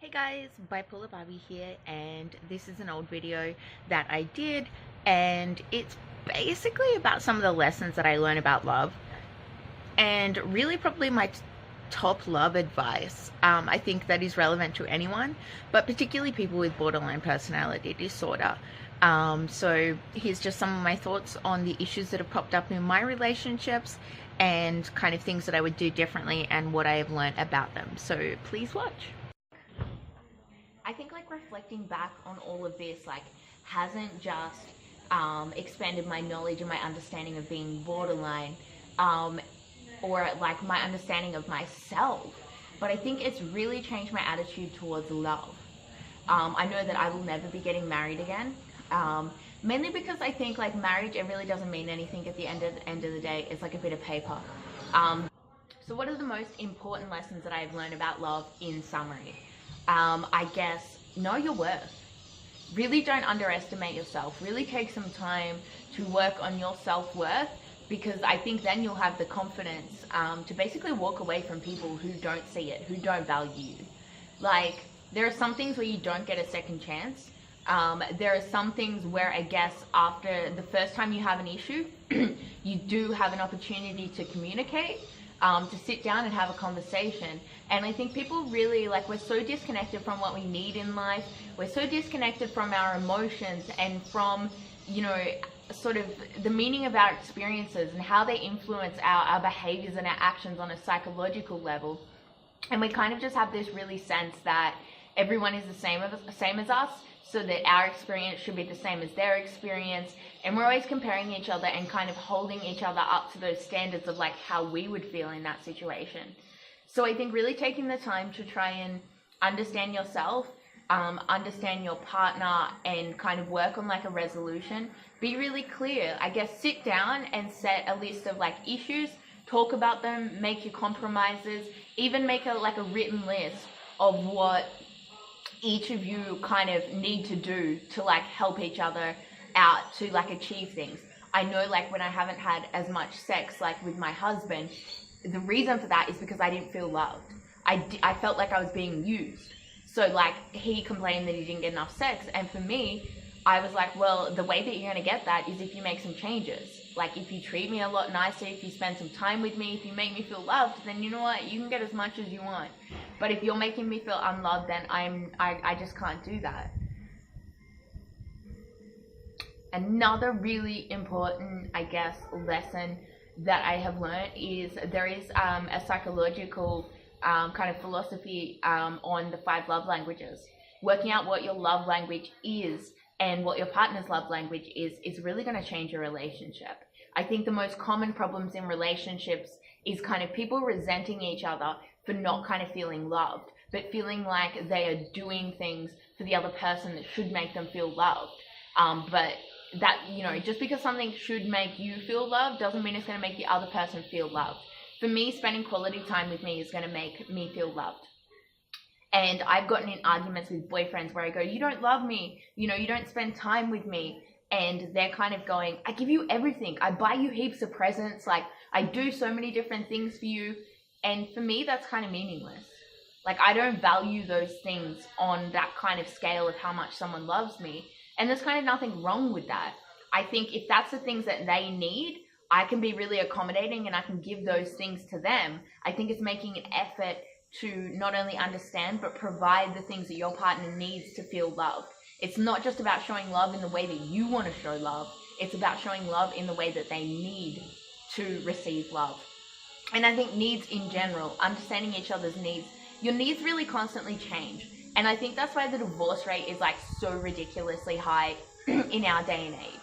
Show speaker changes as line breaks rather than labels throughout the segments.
Hey guys, Bipolar Barbie here, and this is an old video that I did, and it's basically about some of the lessons that I learned about love, and really probably my top love advice. I think that is relevant to anyone, but particularly people with borderline personality disorder. So here's just some of my thoughts on the issues that have popped up in my relationships and kind of things that I would do differently and what I have learned about them. So please watch. I think reflecting back on all of this hasn't just expanded my knowledge and my understanding of being borderline or my understanding of myself, but I think it's really changed my attitude towards love. I know that I will never be getting married again, mainly because I think marriage, it really doesn't mean anything at the end of the day. It's like a bit of paper. So what are the most important lessons that I've learned about love in summary? I guess know your worth. Really don't underestimate yourself. Really take some time to work on your self-worth, because I think then you'll have the confidence to basically walk away from people who don't see it, who don't value you. There are some things where you don't get a second chance. There are some things where I guess after the first time you have an issue, you do have an opportunity to communicate, to sit down and have a conversation. And I think people really, we're so disconnected from what we need in life. We're so disconnected from our emotions and from, sort of the meaning of our experiences and how they influence our behaviors and our actions on a psychological level. And we kind of just have this really sense that everyone is the same as us, so that our experience should be the same as their experience. And we're always comparing each other and kind of holding each other up to those standards of how we would feel in that situation. So I think really taking the time to try and understand yourself, understand your partner, and kind of work on a resolution. Be really clear. I guess sit down and set a list of issues, talk about them, make your compromises, even make a written list of what each of you kind of need to do to help each other out to achieve things. I know when I haven't had as much sex with my husband, the reason for that is because I didn't feel loved. I felt like I was being used. So he complained that he didn't get enough sex, and for me, I was well, the way that you're going to get that is if you make some changes. If you treat me a lot nicer, if you spend some time with me, if you make me feel loved, then you know what, you can get as much as you want. But if you're making me feel unloved, then I just can't do that. Another really important, I guess, lesson that I have learned is there is a psychological kind of philosophy on the 5 love languages. Working out what your love language is and what your partner's love language is really going to change your relationship. I think the most common problems in relationships is kind of people resenting each other for not kind of feeling loved, but feeling like they are doing things for the other person that should make them feel loved. But that, just because something should make you feel loved doesn't mean it's going to make the other person feel loved. For me, spending quality time with me is going to make me feel loved. And I've gotten in arguments with boyfriends where I go, you don't love me, you don't spend time with me. And they're kind of going, I give you everything. I buy you heaps of presents. I do so many different things for you. And for me, that's kind of meaningless. I don't value those things on that kind of scale of how much someone loves me. And there's kind of nothing wrong with that. I think if that's the things that they need, I can be really accommodating and I can give those things to them. I think it's making an effort to not only understand, but provide the things that your partner needs to feel loved. It's not just about showing love in the way that you want to show love. It's about showing love in the way that they need to receive love. And I think needs in general, understanding each other's needs, your needs really constantly change. And I think that's why the divorce rate is so ridiculously high in our day and age.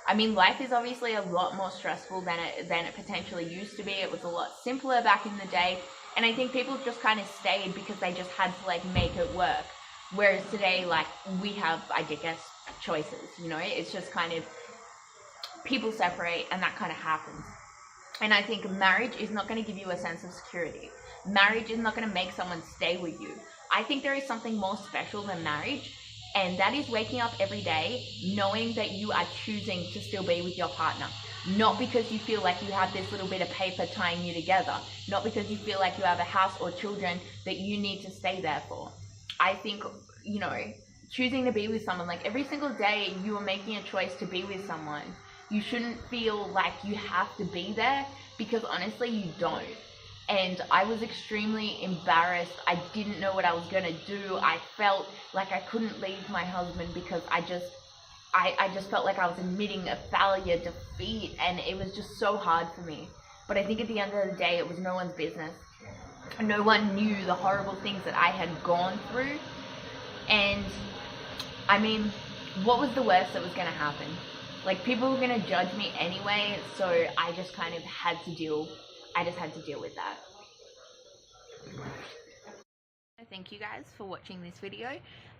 I mean, life is obviously a lot more stressful than it potentially used to be. It was a lot simpler back in the day. And I think people just kind of stayed because they just had to make it work. Whereas today, we have, I guess, choices, it's just kind of people separate and that kind of happens. And I think marriage is not going to give you a sense of security. Marriage is not going to make someone stay with you. I think there is something more special than marriage, and that is waking up every day knowing that you are choosing to still be with your partner. Not because you feel like you have this little bit of paper tying you together. Not because you feel like you have a house or children that you need to stay there for. I think, you know, choosing to be with someone, like every single day you are making a choice to be with someone. You shouldn't feel like you have to be there, because honestly you don't. And I was extremely embarrassed. I didn't know what I was gonna do. I felt like I couldn't leave my husband because I just felt like I was admitting a failure, defeat, and it was just so hard for me. But I think at the end of the day, it was no one's business. No one knew the horrible things that I had gone through. And I mean, what was the worst that was gonna happen? Like, people were gonna judge me anyway, so I just kind of had to deal with that. Thank you guys for watching this video.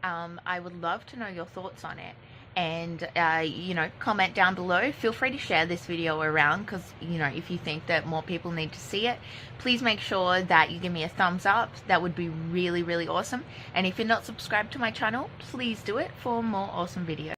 I would love to know your thoughts on it, and you know, comment down below. Feel free to share this video around, because you know, if you think that more people need to see it, please make sure that you give me a thumbs up. That would be really, really awesome. And if you're not subscribed to my channel, please do it for more awesome videos.